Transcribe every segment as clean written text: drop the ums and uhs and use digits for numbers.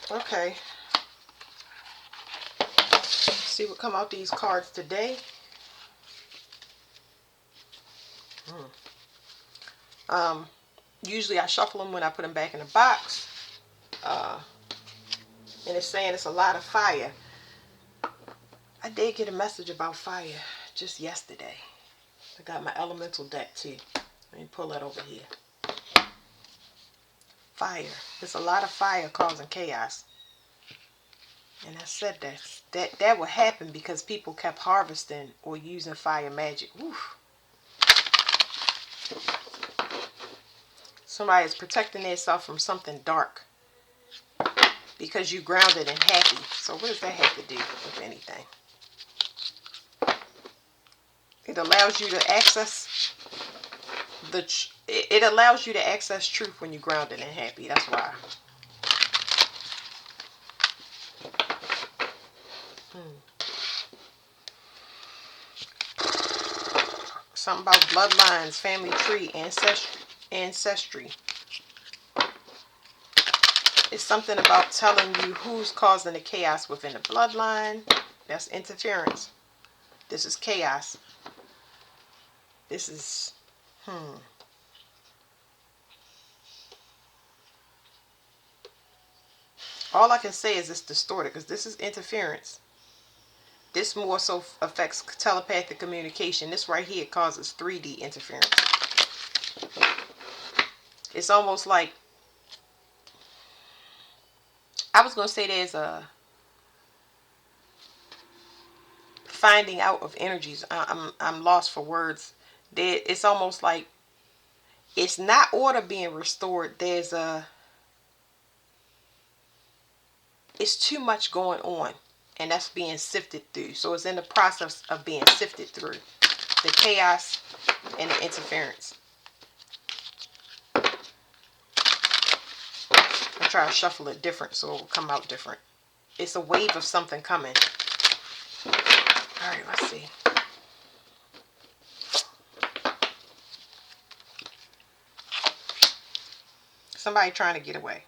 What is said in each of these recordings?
Okay. Let's see what come out these cards today. Um, Usually I shuffle them when I put them back in the box. Uh, and it's saying it's a lot of fire. I did get a message about fire just yesterday. I got my elemental deck too. Let me pull that over here. Fire. There's a lot of fire causing chaos. And I said that would happen because people kept harvesting or using fire magic. Oof. Somebody is protecting themselves from something dark because you grounded and happy. So what does that have to do with anything? It allows you to access it allows you to access truth when you're grounded and happy. That's why. Something about bloodlines, family tree, ancestry. It's something about telling you who's causing the chaos within the bloodline. That's interference. This is chaos. This is, All I can say is it's distorted because this is interference. This more so affects telepathic communication. This right here causes 3D interference. It's almost like, I was going to say there's a finding out of energies. I'm lost for words. It's almost like it's not order being restored. It's too much going on, and that's being sifted through. So it's in the process of being sifted through the chaos and the interference. I try to shuffle it different so it will come out different. It's a wave of something coming. All right, let's see. Somebody trying to get away.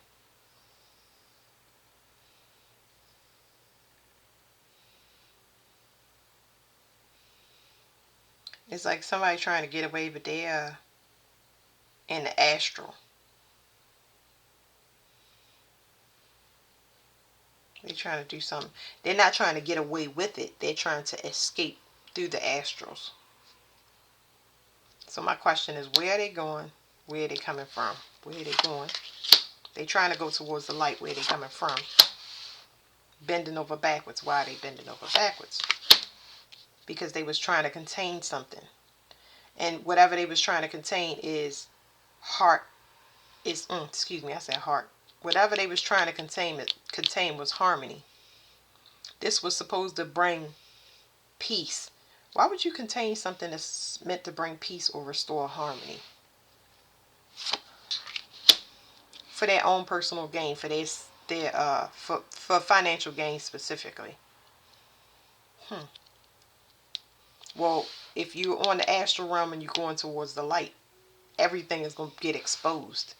It's like somebody trying to get away, but they're in the astral. They're trying to do something. They're not trying to get away with it. They're trying to escape through the astrals. So my question is, where are they going? Where are they coming from? Where are they going? They trying to go towards the light. Where they coming from? Bending over backwards. Why are they bending over backwards? Because they was trying to contain something. And whatever they was trying to contain is heart. Excuse me, I said heart. Whatever they was trying to contain was harmony. This was supposed to bring peace. Why would you contain something that's meant to bring peace or restore harmony? For their own personal gain, for for financial gain specifically. Well, if you're on the astral realm and you're going towards the light, everything is going to get exposed.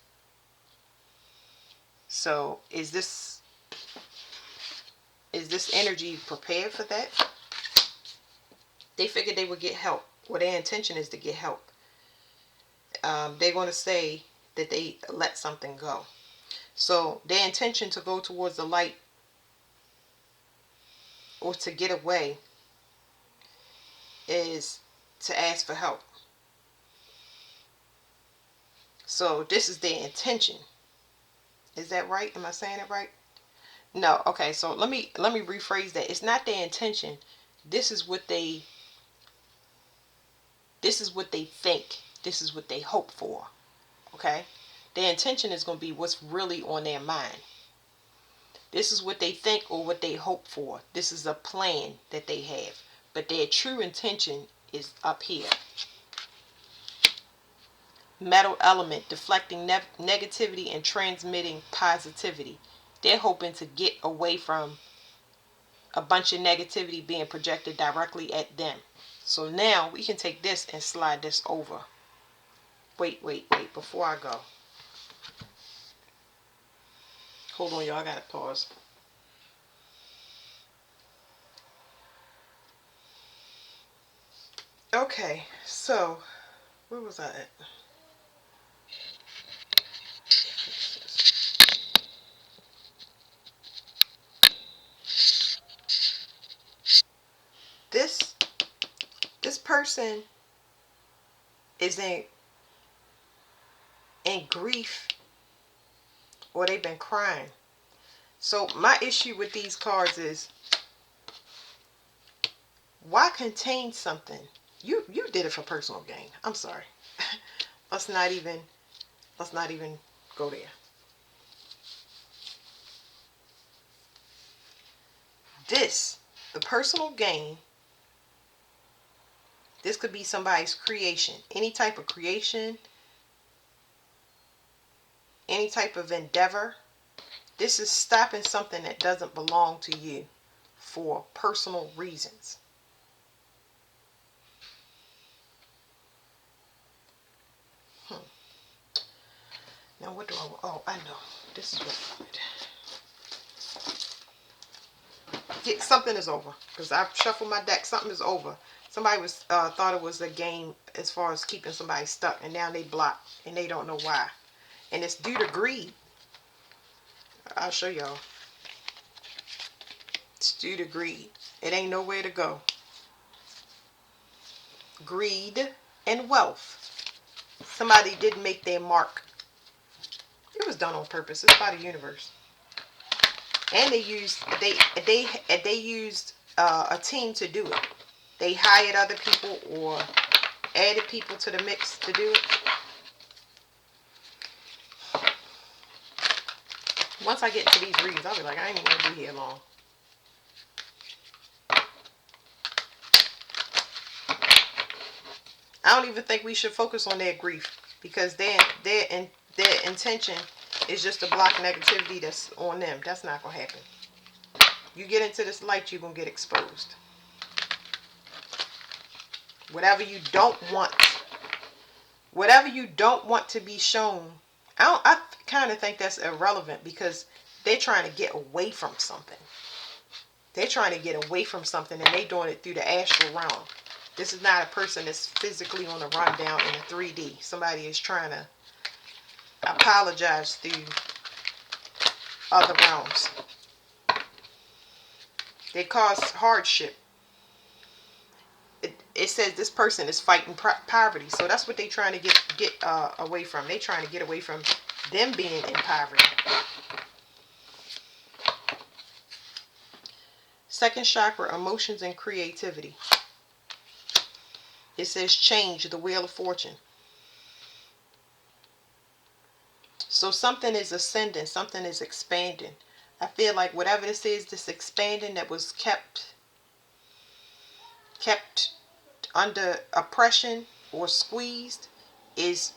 So is this energy prepared for that? They figured they would get help. Well, their intention is to get help. They're going to say that they let something go. So their intention to go towards the light or to get away is to ask for help. So this is their intention. Is that right? Am I saying it right? No. Okay. So let me rephrase that. It's not their intention. This is what they think. This is what they hope for. Okay? Their intention is going to be what's really on their mind. This is what they think or what they hope for. This is a plan that they have. But their true intention is up here. Metal element, deflecting negativity and transmitting positivity. They're hoping to get away from a bunch of negativity being projected directly at them. So now we can take this and slide this over. Wait, before I go. Hold on, y'all. I gotta pause. Okay, so where was I at? This this person is in grief, or they've been crying. So my issue with these cards is, why contain something? You did it for personal gain. I'm sorry. let's not even let's not even go there. The personal gain, this could be somebody's creation, any type of creation, any type of endeavor. This is stopping something that doesn't belong to you for personal reasons. Now what do I want? Oh, I know. This is what I wanted. Yeah, something is over. Because I've shuffled my deck. Something is over. Somebody was thought it was a game as far as keeping somebody stuck. And now they blocked. And they don't know why. And it's due to greed. I'll show y'all. It's due to greed. It ain't nowhere to go. Greed and wealth. Somebody didn't make their mark. It was done on purpose. It's by the universe. And they used a team to do it. They hired other people or added people to the mix to do it. Once I get into these readings, I'll be like, I ain't even gonna be here long. I don't even think we should focus on their grief, because their intention is just to block negativity that's on them. That's not gonna happen. You get into this light, you're gonna get exposed. Whatever you don't want to be shown, I kind of think that's irrelevant, because they're trying to get away from something. They're trying to get away from something, and they're doing it through the astral realm. This is not a person that's physically on a rundown in a 3D. Somebody is trying to apologize through other realms. They cause hardship. It says this person is fighting poverty. So that's what they're trying to get away from. They're trying to get away from them being in poverty. Second chakra, emotions and creativity. It says change, the wheel of fortune. So something is ascending, something is expanding. I feel like whatever this is, this expanding that was kept under oppression or squeezed, is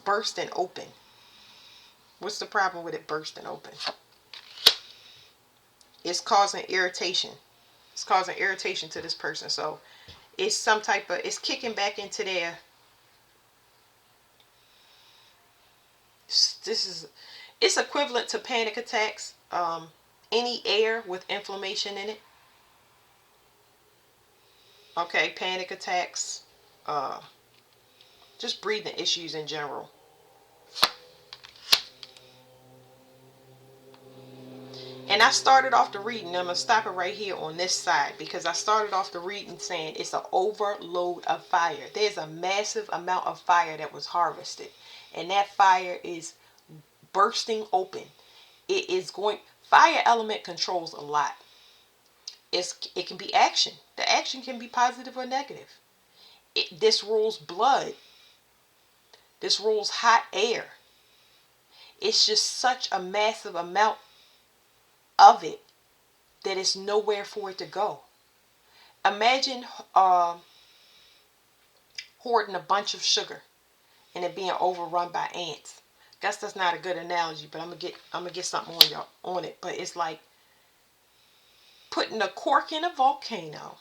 bursting open. What's the problem with it bursting open? It's causing irritation. It's causing irritation to this person. So it's some type of, it's kicking back into their, it's equivalent to panic attacks. Any air with inflammation in it. Okay, panic attacks. Just breathing issues in general. And I started off the reading, I'm going to stop it right here on this side, because I started off the reading saying it's an overload of fire. There's a massive amount of fire that was harvested. And that fire is bursting open. It is going, fire element controls a lot. It can be action. The action can be positive or negative. This rules blood. This rules hot air. It's just such a massive amount of it that it's nowhere for it to go. Imagine hoarding a bunch of sugar and it being overrun by ants. Guess that's not a good analogy, but I'm gonna get something on it. But it's like putting a cork in a volcano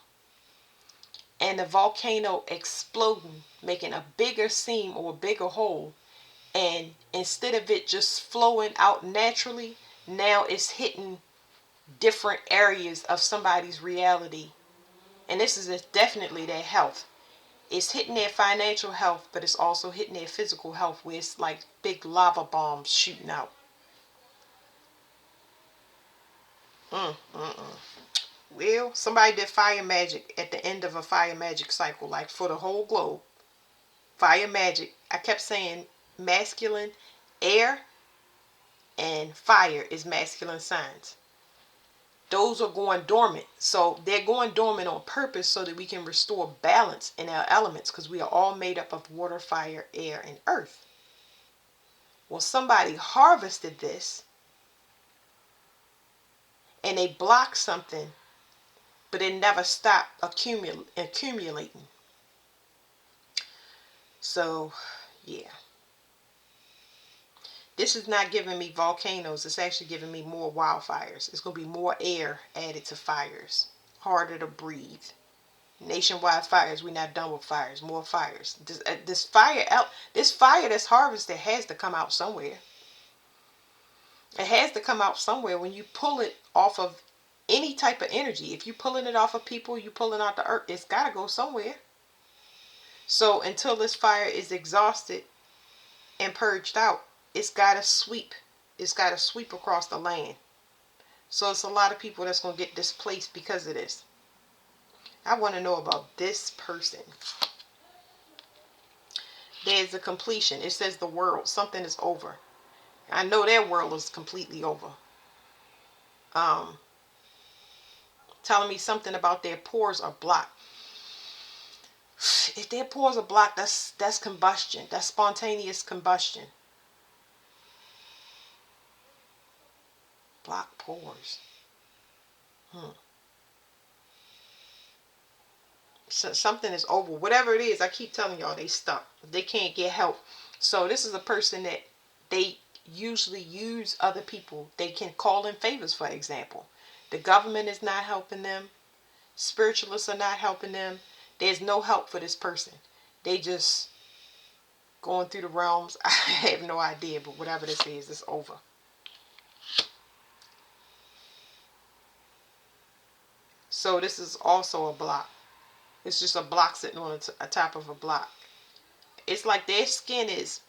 and the volcano exploding, making a bigger seam or a bigger hole, and instead of it just flowing out naturally, now it's hitting different areas of somebody's reality. And this is definitely their health. It's hitting their financial health, but it's also hitting their physical health, where it's like big lava bombs shooting out. Mm, mm, mm. Well, somebody did fire magic at the end of a fire magic cycle, like for the whole globe. Fire magic. I kept saying masculine, air, and fire is masculine signs. Those are going dormant. So they're going dormant on purpose so that we can restore balance in our elements, because we are all made up of water, fire, air, and earth. Well, somebody harvested this and they blocked something, but it never stopped accumulating. So, yeah. This is not giving me volcanoes. It's actually giving me more wildfires. It's going to be more air added to fires. Harder to breathe. Nationwide fires. We're not done with fires. More fires. This fire that's harvested has to come out somewhere. It has to come out somewhere. When you pull it off of any type of energy, if you're pulling it off of people, you're pulling out the earth, it's got to go somewhere. So until this fire is exhausted and purged out, it's got to sweep. It's got to sweep across the land. So it's a lot of people that's going to get displaced because of this. I want to know about this person. There's a completion. It says the world. Something is over. I know their world is completely over. Telling me something about their pores are blocked. If their pores are blocked, that's combustion. That's spontaneous combustion. Blocked pores. So something is over. Whatever it is, I keep telling y'all, they stuck. They can't get help. So this is a person that they usually use other people. They can call in favors, for example. The government is not helping them. Spiritualists are not helping them. There's no help for this person. They just going through the realms. I have no idea, but whatever this is, it's over. So this is also a block. It's just a block sitting on a top of a block. It's like their skin is,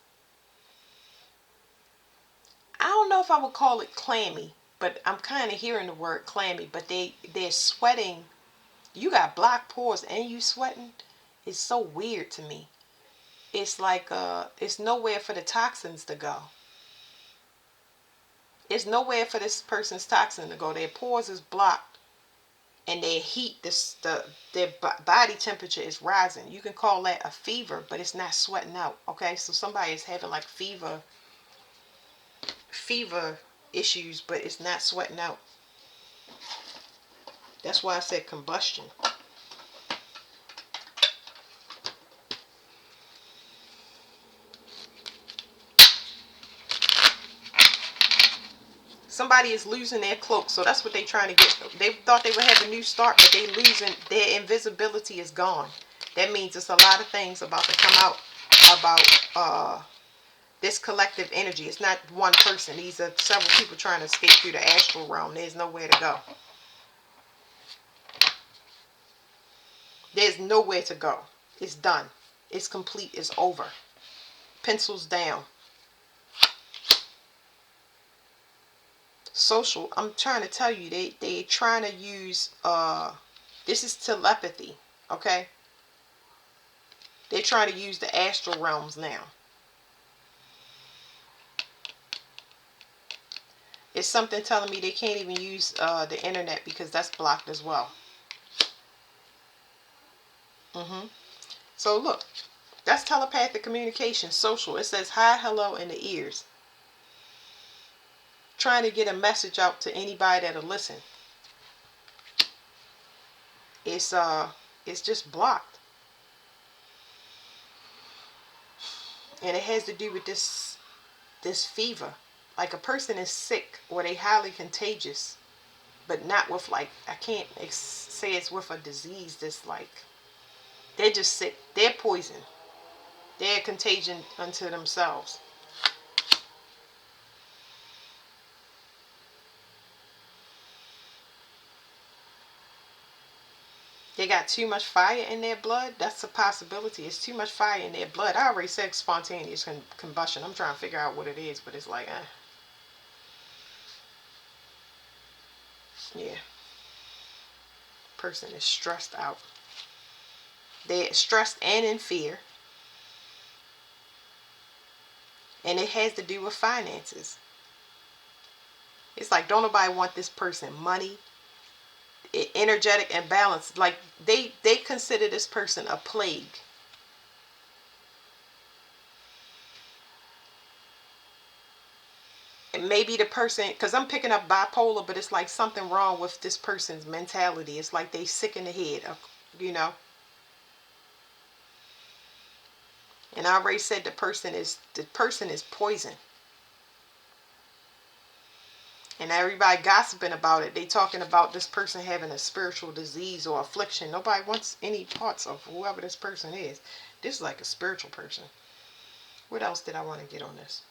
I don't know if I would call it clammy, but I'm kind of hearing the word clammy. But they're sweating. You got blocked pores and you sweating. It's so weird to me. It's like it's nowhere for the toxins to go. It's nowhere for this person's toxin to go. Their pores is blocked, and their heat, their body temperature is rising. You can call that a fever, but it's not sweating out. Okay, so somebody is having like fever issues, but it's not sweating out. That's why I said combustion. Somebody is losing their cloak, so that's what they're trying to get. They thought they would have a new start, but they losing, their invisibility is gone. That means it's a lot of things about to come out about this collective energy. It's not one person. These are several people trying to escape through the astral realm. There's nowhere to go. There's nowhere to go. It's done. It's complete. It's over. Pencils down. Social. I'm trying to tell you, they're trying to use this is telepathy. Okay. They're trying to use the astral realms now. It's something telling me they can't even use the internet because that's blocked as well. So look, that's telepathic communication, social. It says hi, hello in the ears. Trying to get a message out to anybody that'll listen. It's just blocked. And it has to do with this fever. Like a person is sick or they highly contagious, but not with like, I can't say it's with a disease that's like, they're just sick. They're poison. They're contagion unto themselves. They got too much fire in their blood. That's a possibility. It's too much fire in their blood. I already said spontaneous combustion. I'm trying to figure out what it is, but it's like, yeah. Person is stressed out. They're stressed and in fear. And it has to do with finances. It's like, don't nobody want this person money, energetic and balanced. Like they consider this person a plague. And maybe the person, because I'm picking up bipolar, but it's like something wrong with this person's mentality. It's like they sick in the head, you know. And I already said the person is poison. And everybody gossiping about it. They talking about this person having a spiritual disease or affliction. Nobody wants any parts of whoever this person is. This is like a spiritual person. What else did I want to get on this?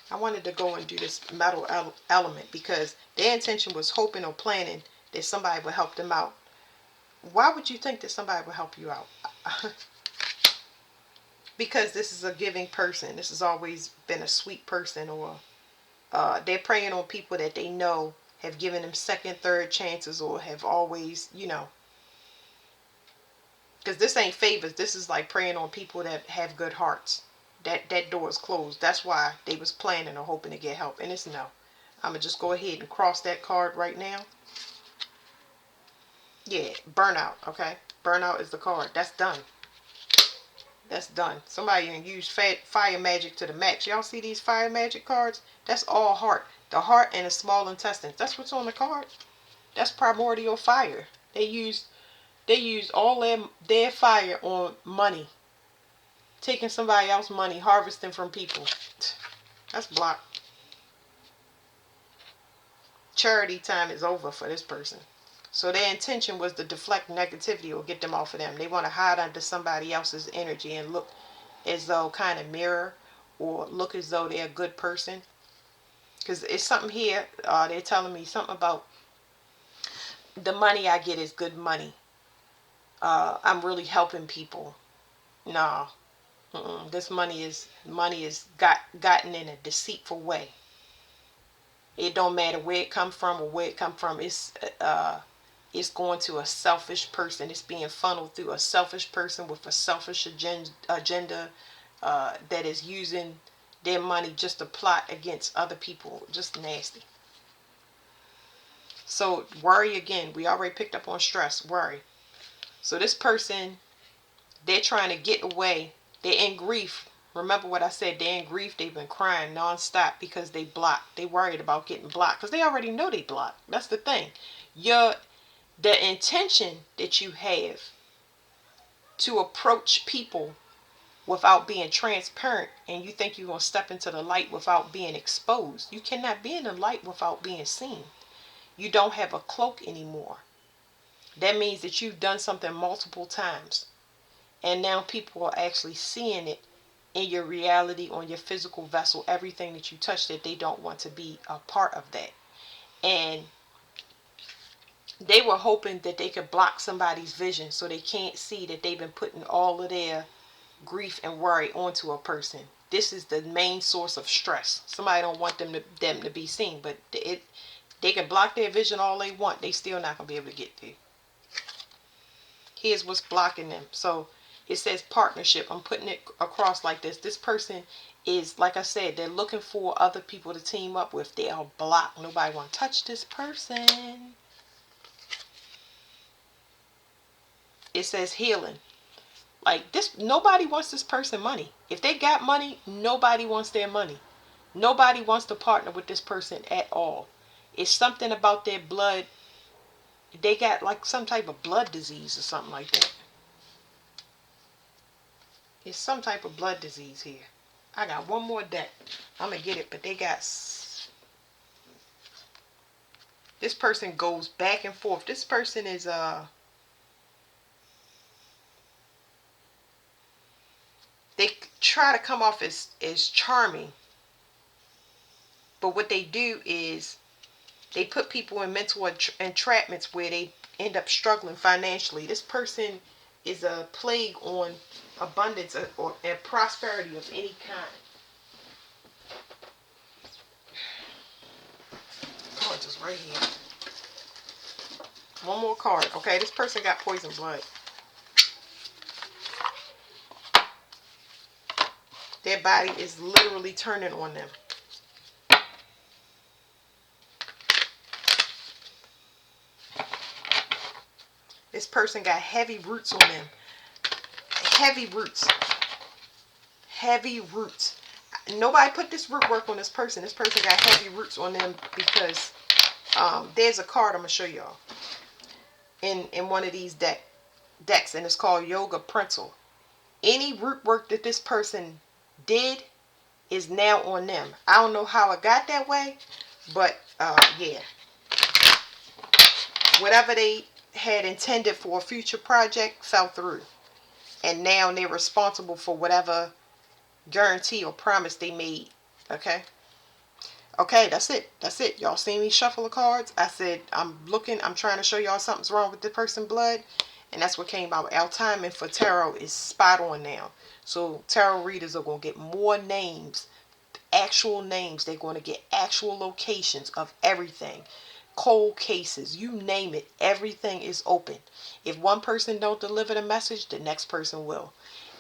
I wanted to go and do this metal element because their intention was hoping or planning that somebody would help them out. Why would you think that somebody would help you out? Because this is a giving person. This has always been a sweet person, or they're preying on people that they know have given them second, third chances, or have always, you know. Because this ain't favors. This is like preying on people that have good hearts. That door is closed. That's why they was planning or hoping to get help. And it's no. I'm going to just go ahead and cross that card right now. Yeah, burnout, okay? Burnout is the card. That's done. That's done. Somebody used fire magic to the max. Y'all see these fire magic cards? That's all heart. The heart and the small intestines. That's what's on the card. That's primordial fire. They used all their fire on money. Taking somebody else's money, harvesting from people. That's blocked. Charity time is over for this person. So their intention was to deflect negativity or get them off of them. They want to hide under somebody else's energy and look as though kind of mirror or look as though they're a good person. Because it's something here. They're telling me something about the money I get is good money. I'm really helping people. No. This money is gotten in a deceitful way. It don't matter where it come from or where it come from. It's going to a selfish person. It's being funneled through a selfish person with a selfish agenda that is using their money just to plot against other people. Just nasty. So worry again. We already picked up on stress. Worry. So this person, they're trying to get away. They're in grief. Remember what I said. They're in grief. They've been crying nonstop because they blocked. They worried about getting blocked because they already know they blocked. That's the thing. The intention that you have to approach people without being transparent, and you think you're going to step into the light without being exposed. You cannot be in the light without being seen. You don't have a cloak anymore. That means that you've done something multiple times. And now people are actually seeing it in your reality, on your physical vessel, everything that you touch, that they don't want to be a part of that. And they were hoping that they could block somebody's vision so they can't see that they've been putting all of their grief and worry onto a person. This is the main source of stress. Somebody don't want them to be seen, but they can block their vision all they want. They still not going to be able to get through. Here's what's blocking them. So it says partnership. I'm putting it across like this. This person is, like I said, they're looking for other people to team up with. They are blocked. Nobody want to touch this person. It says healing. Like this, nobody wants this person money. If they got money, nobody wants their money. Nobody wants to partner with this person at all. It's something about their blood. They got like some type of blood disease or something like that. It's some type of blood disease here. I got one more deck. I'm going to get it, but they got... This person goes back and forth. This person is... They try to come off as charming. But what they do is they put people in mental entrapments where they end up struggling financially. This person is a plague on abundance and prosperity of any kind. Card just right here. One more card. Okay, this person got poison blood. Their body is literally turning on them. This person got heavy roots on them. Heavy roots. Heavy roots. Nobody put this root work on this person. This person got heavy roots on them because there's a card I'm going to show y'all in one of these decks, and it's called Yoga Prental. Any root work that this person did is now on them. I don't know how it got that way, but yeah. Whatever they had intended for a future project fell through. And now they're responsible for whatever guarantee or promise they made. Okay? Okay, that's it. That's it. Y'all seen me shuffle the cards? I said, I'm trying to show y'all something's wrong with the person's blood. And that's what came out. Our timing for tarot is spot on now. So tarot readers are going to get more names, actual names. They're going to get actual locations of everything. Cold cases, you name it, everything is open. If one person don't deliver the message, the next person will.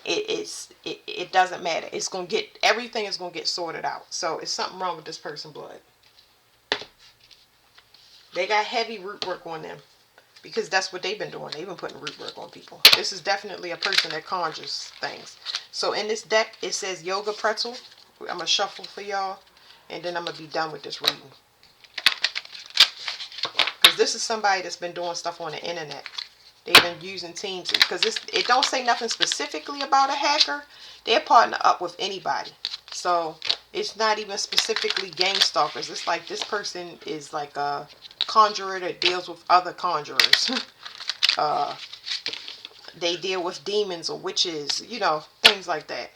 It doesn't matter. It's going to get, everything is going to get sorted out. So it's something wrong with this person's blood. They got heavy root work on them because that's what they've been doing. They've been putting root work on people. This is definitely a person that conjures things. So in this deck, it says Yoga Pretzel. I'm going to shuffle for y'all, and then I'm going to be done with this reading. Because this is somebody that's been doing stuff on the internet. They've been using teams. Because it don't say nothing specifically about a hacker. They're partner up with anybody. So it's not even specifically game stalkers. It's like this person is like a conjurer that deals with other conjurers. They deal with demons or witches. You know, things like that.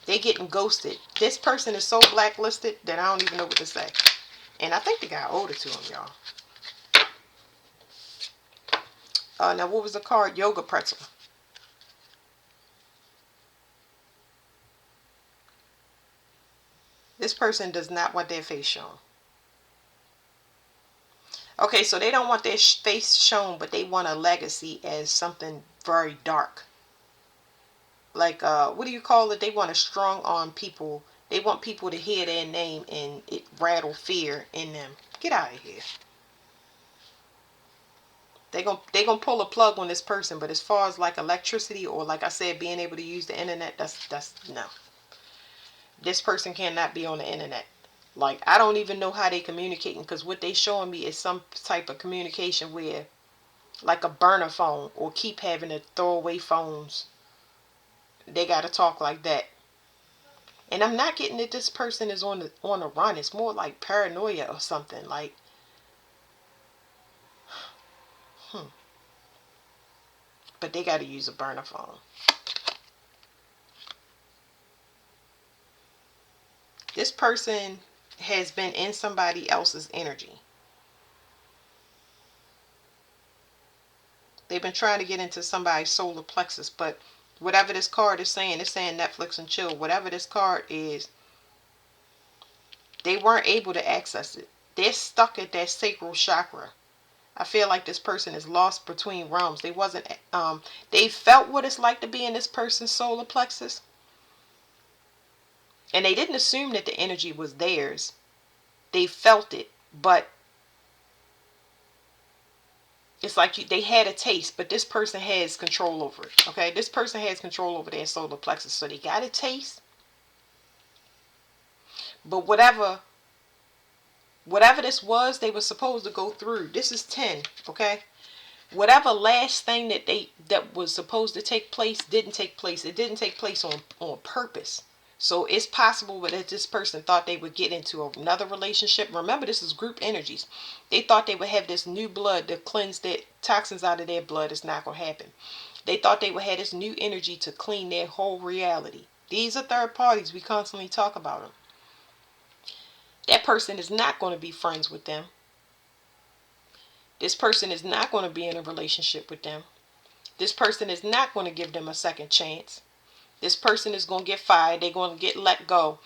They getting ghosted. This person is so blacklisted that I don't even know what to say. And I think the guy owed it to him, y'all. Now, what was the card? Yoga Pretzel. This person does not want their face shown. Okay, so they don't want their face shown, but they want a legacy as something very dark. Like, what do you call it? They want to strong arm people. They want people to hear their name and it rattle fear in them. Get out of here. They gonna pull a plug on this person, but as far as like electricity or like I said, being able to use the internet, that's no. This person cannot be on the internet. Like, I don't even know how they communicating, because what they showing me is some type of communication where like a burner phone or keep having to throw away phones. They got to talk like that. And I'm not getting that this person is on the run. It's more like paranoia or something. Like, but they got to use a burner phone. This person has been in somebody else's energy. They've been trying to get into somebody's solar plexus, but whatever this card is saying, it's saying Netflix and chill. Whatever this card is, they weren't able to access it. They're stuck at that sacral chakra. I feel like this person is lost between realms. They wasn't, they felt what it's like to be in this person's solar plexus. And they didn't assume that the energy was theirs. They felt it, but it's like they had a taste, but this person has control over it. Okay, this person has control over their solar plexus, so they got a taste. But whatever this was, they were supposed to go through. This is 10, okay? Whatever last thing that was supposed to take place didn't take place. It didn't take place on purpose. So it's possible that this person thought they would get into another relationship. Remember, this is group energies. They thought they would have this new blood to cleanse the toxins out of their blood. It's not going to happen. They thought they would have this new energy to clean their whole reality. These are third parties. We constantly talk about them. That person is not going to be friends with them. This person is not going to be in a relationship with them. This person is not going to give them a second chance. This person is going to get fired. They're going to get let go.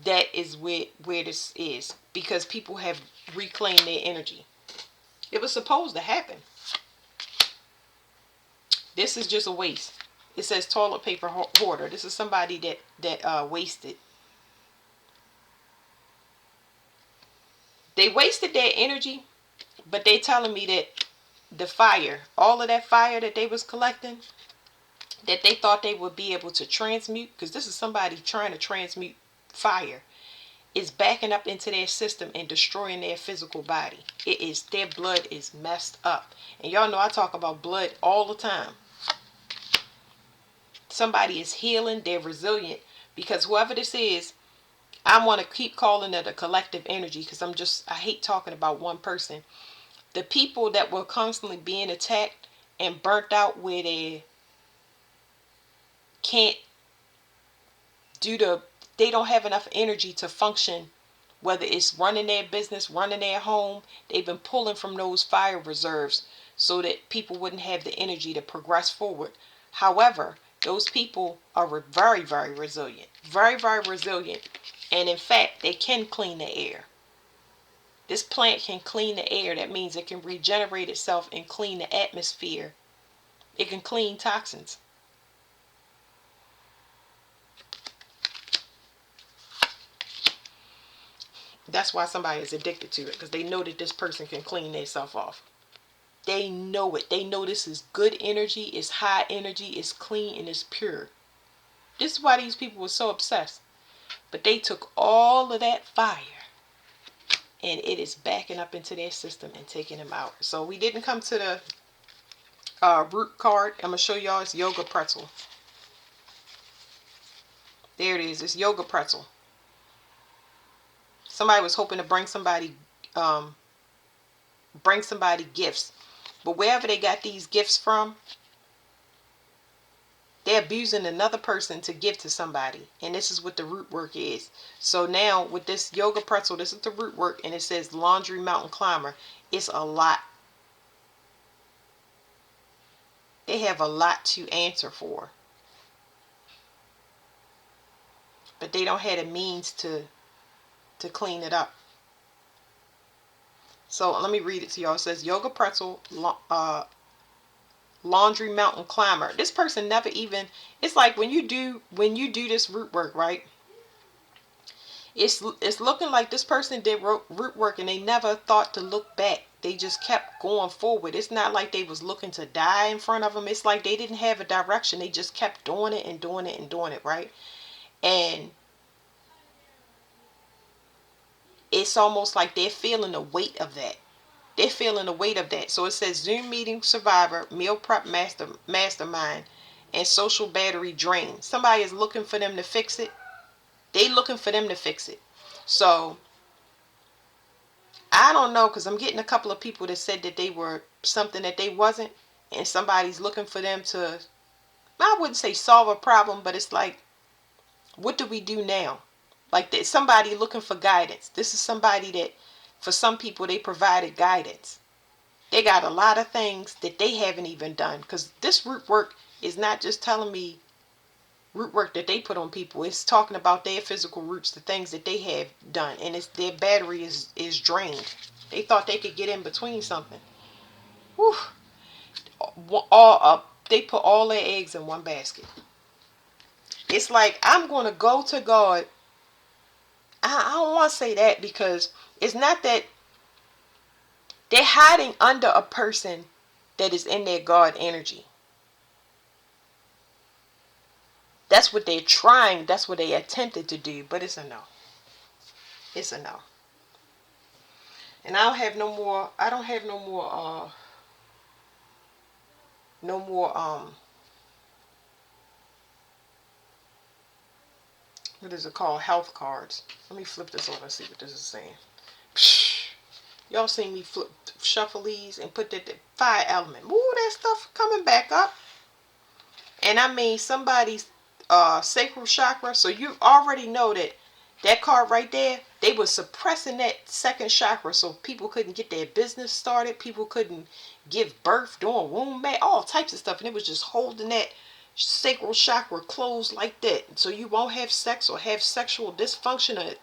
That is where this is. Because people have reclaimed their energy. It was supposed to happen. This is just a waste. It says toilet paper hoarder. This is somebody that wasted. They wasted their energy, but they telling me that the fire, all of that fire that they was collecting, that they thought they would be able to transmute, because this is somebody trying to transmute fire, is backing up into their system and destroying their physical body. It is, their blood is messed up. And y'all know I talk about blood all the time. Somebody is healing, they're resilient, because whoever this is, I want to keep calling it a collective energy, because I hate talking about one person. The people that were constantly being attacked and burnt out, where they can't they don't have enough energy to function, whether it's running their business, running their home. They've been pulling from those fire reserves so that people wouldn't have the energy to progress forward. However, those people are very, very resilient. Very, very resilient. And in fact, they can clean the air. This plant can clean the air. That means it can regenerate itself and clean the atmosphere. It can clean toxins. That's why somebody is addicted to it, because they know that this person can clean themselves off. They know it. They know this is good energy, it's high energy, it's clean, and it's pure. This is why these people were so obsessed. But they took all of that fire, and it is backing up into their system and taking them out. So we didn't come to the root card. I'm going to show y'all. It's yoga pretzel. There it is. It's yoga pretzel. Somebody was hoping to bring somebody gifts. But wherever they got these gifts from, they're abusing another person to give to somebody. And this is what the root work is. So now with this yoga pretzel, this is the root work, and it says Laundry Mountain Climber. It's a lot. They have a lot to answer for. But they don't have the means to clean it up. So let me read it to y'all. It says Yoga Pretzel, Laundry Mountain Climber. This person never even, it's like when you do this root work, right? It's looking like this person did root work and they never thought to look back. They just kept going forward. It's not like they was looking to die in front of them. It's like they didn't have a direction. They just kept doing it and doing it and doing it, right? And it's almost like they're feeling the weight of that. They're feeling the weight of that. So it says Zoom meeting survivor, meal prep mastermind, and social battery drain. Somebody is looking for them to fix it. They looking for them to fix it. So I don't know, because I'm getting a couple of people that said that they were something that they wasn't, and somebody's looking for them to, I wouldn't say solve a problem, but it's like, what do we do now? Like there's somebody looking for guidance. This is somebody that, for some people, they provided guidance. They got a lot of things that they haven't even done, because this root work is not just telling me root work that they put on people. It's talking about their physical roots, the things that they have done, and it's their battery is drained. They thought they could get in between something. Whew. All up. They put all their eggs in one basket. It's like, I'm going to go to God. I don't want to say that, because it's not that they're hiding under a person that is in their God energy. That's what they're trying. That's what they attempted to do. But it's a no. It's a no. And I don't have no more. What is it called? Health cards. Let me flip this over and see what this is saying. Psh, y'all seen me shuffle these and put that fire element. Ooh, that stuff coming back up. And I mean somebody's sacral chakra. So you already know that card right there, They were suppressing that second chakra so people couldn't get their business started. People couldn't give birth during womb, all types of stuff. And it was just holding that sacral chakra closed like that. So you won't have sex or have sexual dysfunction.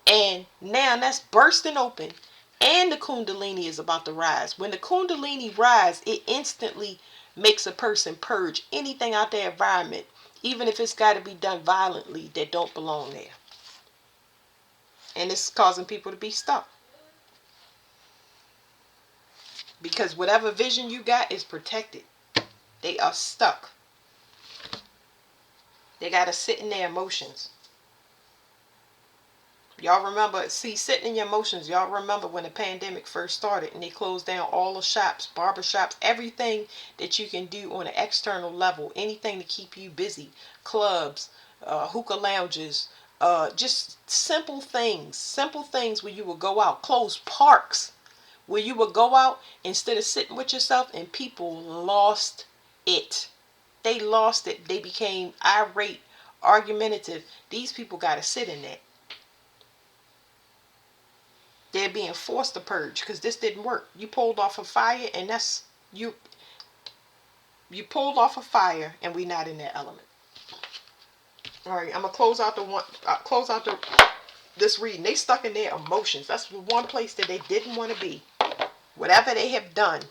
And now that's bursting open. And the Kundalini is about to rise. When the Kundalini rise, it instantly makes a person purge anything out their environment, even if it's got to be done violently, that don't belong there. And it's causing people to be stuck. Because whatever vision you got is protected. They are stuck. They got to sit in their emotions. Y'all remember, sitting in your emotions, y'all remember when the pandemic first started and they closed down all the shops, barber shops, everything that you can do on an external level, anything to keep you busy, clubs, hookah lounges, just simple things where you would go out, closed parks where you would go out instead of sitting with yourself, and people lost it. They lost it. They became irate, argumentative. These people got to sit in that. They're being forced to purge because this didn't work. You pulled off a fire, and that's you pulled off a fire, and we not in that element. All right, I'm gonna close out this reading. They stuck in their emotions. That's the one place that they didn't want to be. Whatever they have done,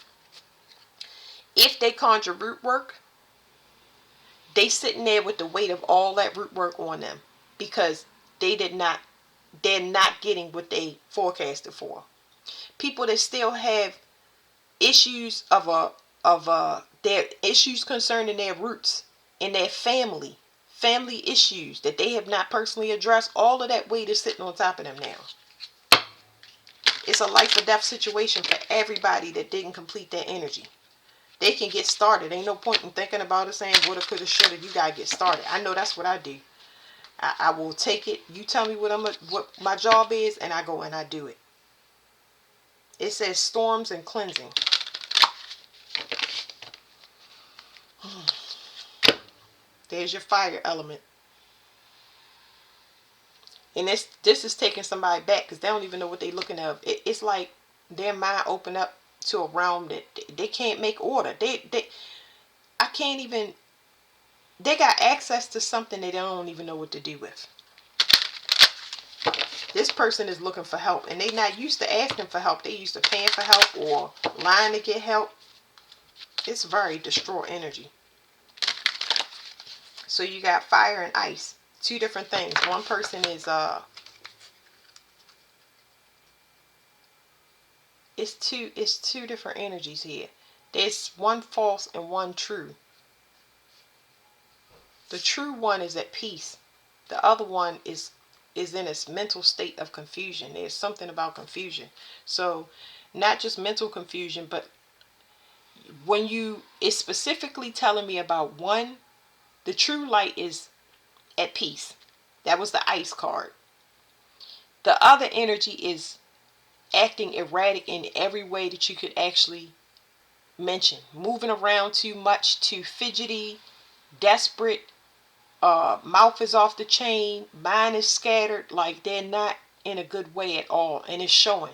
if they conjure root work, they sitting there with the weight of all that root work on them because they're not getting what they forecasted for. People that still have issues their issues concerning their roots in their family issues that they have not personally addressed, all of that weight is sitting on top of them now. It's a life or death situation for everybody that didn't complete their energy. They can get started. Ain't no point in thinking about it, saying woulda, coulda, shoulda. You gotta get started. I know that's what I do. I will take it. You tell me what my job is, and I go and I do it. It says storms and cleansing. There's your fire element. And this is taking somebody back because they don't even know what they're looking at. It's like their mind opened up to a realm that they can't make order. I can't even. They got access to something they don't even know what to do with. This person is looking for help, and they not used to asking for help. They used to paying for help or lying to get help. It's very destroy energy. So you got fire and ice, two different things. One person is it's two different energies here. There's one false and one true. The true one is at peace. The other one is in its mental state of confusion. There's something about confusion. So not just mental confusion, but when it's specifically telling me about one, the true light is at peace. That was the ice card. The other energy is acting erratic in every way that you could actually mention. Moving around too much, too fidgety, desperate, mouth is off the chain, mind is scattered, like they're not in a good way at all, and it's showing.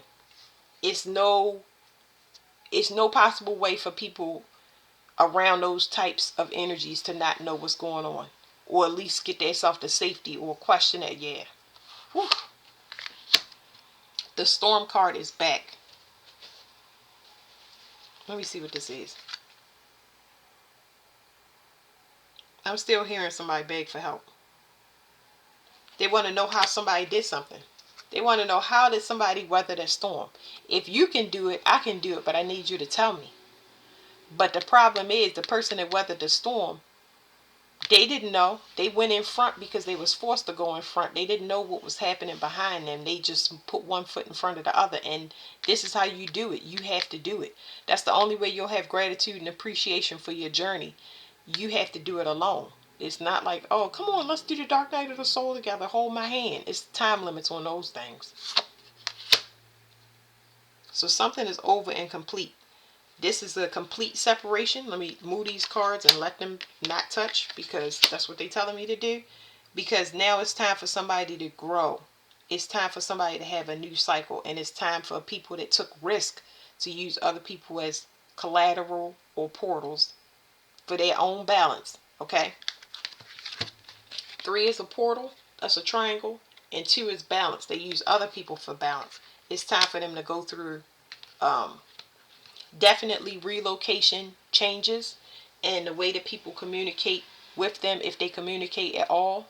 It's no possible way for people around those types of energies to not know what's going on, or at least get themselves to safety or question it. Yeah. Whew. The storm card is back. Let me see what this is. I'm still hearing somebody beg for help. They want to know how somebody did something. They want to know, how did somebody weather that storm? If you can do it, I can do it, but I need you to tell me. But the problem is, the person that weathered the storm, they didn't know. They went in front because they was forced to go in front. They didn't know what was happening behind them. They just put one foot in front of the other. And this is how you do it. You have to do it. That's the only way you'll have gratitude and appreciation for your journey. You have to do it alone. It's not like, oh, come on, let's do the dark night of the soul together. Hold my hand. It's time limits on those things. So something is over and complete. This is a complete separation. Let me move these cards and let them not touch, because that's what they're telling me to do. Because now it's time for somebody to grow. it's time for somebody to have a new cycle, and it's time for people that took risk to use other people as collateral or portals for their own balance. Okay, 3 is a portal, that's a triangle, and 2 is balance. They use other people for balance. It's time for them to go through definitely relocation changes, and the way that people communicate with them, if they communicate at all,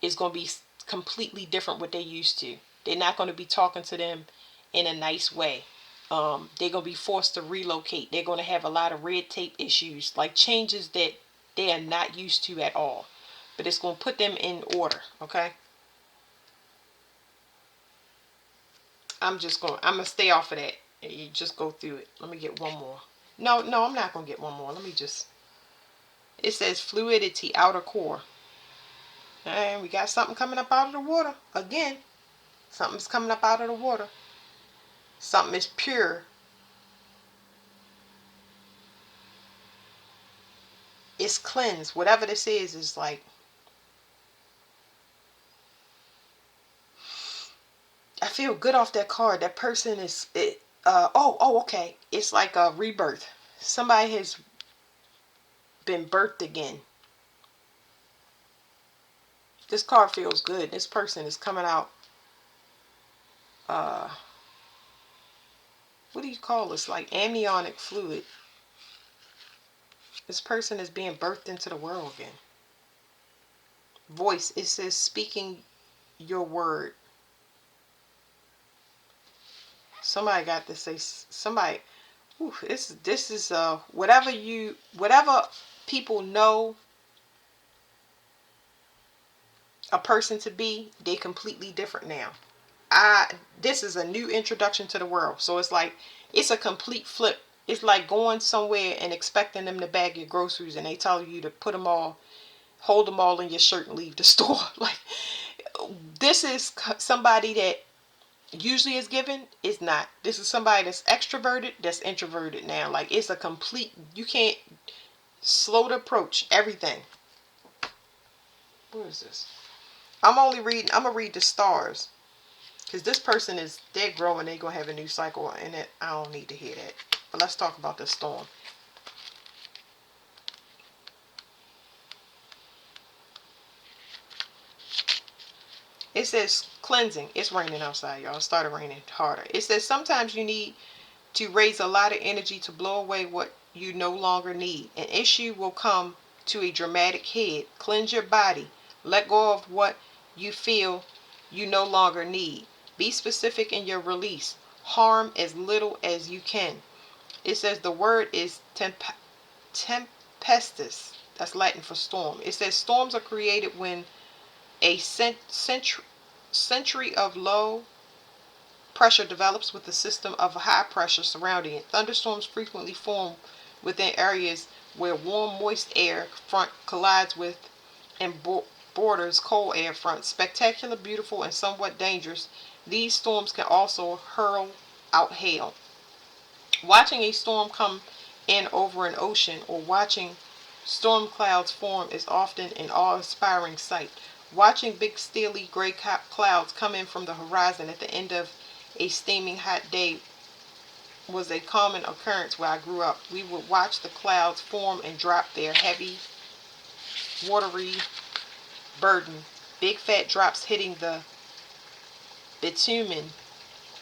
is going to be completely different what they used to. They're not going to be talking to them in a nice way. They're going to be forced to relocate. They're going to have a lot of red tape issues, like changes that they are not used to at all. But it's going to put them in order, okay? I'm going to stay off of that. You just go through it. Let me get one more. No, I'm not going to get one more. Let me just, it says fluidity, outer core. And we got something coming up out of the water. Again, something's coming up out of the water. Something is pure. It's cleansed. Whatever this is like, I feel good off that card. That person is, okay. It's like a rebirth. Somebody has been birthed again. This card feels good. This person is coming out, what do you call this? Like amniotic fluid. This person is being birthed into the world again. Voice, it says speaking your word. Somebody got to say, somebody, this is whatever people know a person to be, they're completely different now. This is a new introduction to the world. So it's like, it's a complete flip. It's like going somewhere and expecting them to bag your groceries, and they tell you to put them all, hold them all in your shirt and leave the store. Like, this is somebody that usually is given, is not. This is somebody that's extroverted, that's introverted now. Like, it's a complete, you can't, slow to approach everything. What is this? I'm gonna read the stars. Because this person is, they're growing, they're going to have a new cycle, and I don't need to hear that. But let's talk about the storm. It says cleansing. It's raining outside, y'all. It started raining harder. It says sometimes you need to raise a lot of energy to blow away what you no longer need. An issue will come to a dramatic head. Cleanse your body. Let go of what you feel you no longer need. Be specific in your release. Harm as little as you can. It says the word is tempestus. That's Latin for storm. It says storms are created when a century of low pressure develops with a system of high pressure surrounding it. Thunderstorms frequently form within areas where warm, moist air front collides with and borders cold air fronts. Spectacular, beautiful, and somewhat dangerous, these storms can also hurl out hail. Watching a storm come in over an ocean, or watching storm clouds form, is often an awe-inspiring sight. Watching big steely gray clouds come in from the horizon at the end of a steaming hot day was a common occurrence where I grew up. We would watch the clouds form and drop their heavy, watery burden, big fat drops hitting the bitumen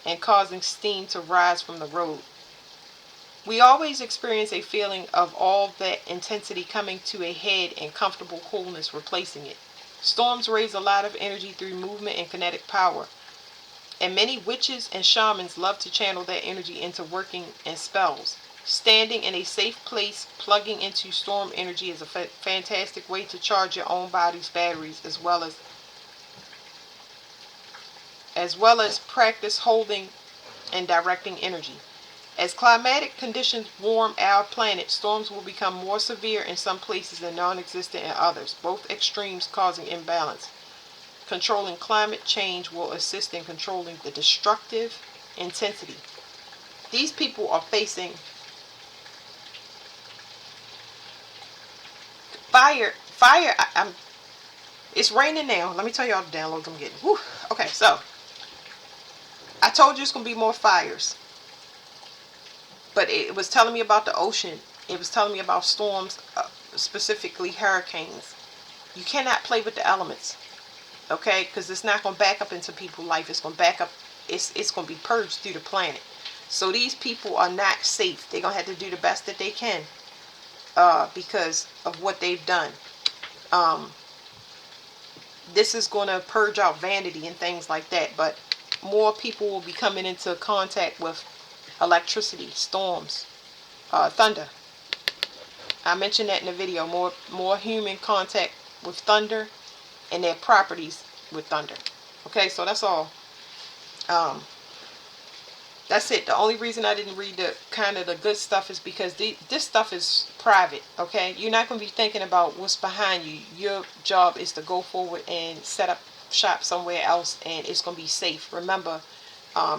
and causing steam to rise from the road. We always experience a feeling of all that intensity coming to a head and comfortable coolness replacing it. Storms raise a lot of energy through movement and kinetic power, and many witches and shamans love to channel that energy into working and spells. Standing in a safe place, plugging into storm energy is a fantastic way to charge your own body's batteries, as well as practice holding and directing energy. As climatic conditions warm our planet, storms will become more severe in some places and non-existent in others, both extremes causing imbalance. Controlling climate change will assist in controlling the destructive intensity. These people are facing fire. It's raining now. Let me tell you all the downloads I'm getting. Whew. Okay, so I told you it's going to be more fires. But it was telling me about the ocean. It was telling me about storms, specifically hurricanes. You cannot play with the elements, okay? Because it's not going to back up into people's life. It's going to back up. It's going to be purged through the planet. So these people are not safe. They're going to have to do the best that they can because of what they've done. This is going to purge out vanity and things like that. But more people will be coming into contact with electricity, storms, thunder. I mentioned that in the video. More human contact with thunder and their properties with thunder. Okay, so that's all. That's it. The only reason I didn't read the kind of the good stuff is because this stuff is private. Okay, you're not going to be thinking about what's behind you. Your job is to go forward and set up shop somewhere else, and it's going to be safe. Remember,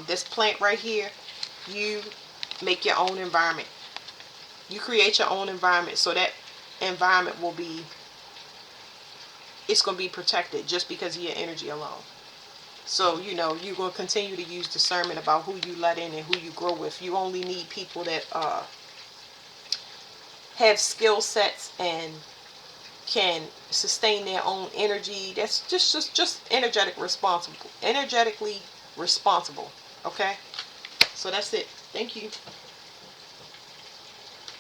this plant right here, you make your own environment. You create your own environment, so that environment will be, it's going to be protected just because of your energy alone. So, you know, you're going to continue to use discernment about who you let in and who you grow with. You only need people that have skill sets and can sustain their own energy. That's just energetically responsible. Okay? So that's it. Thank you.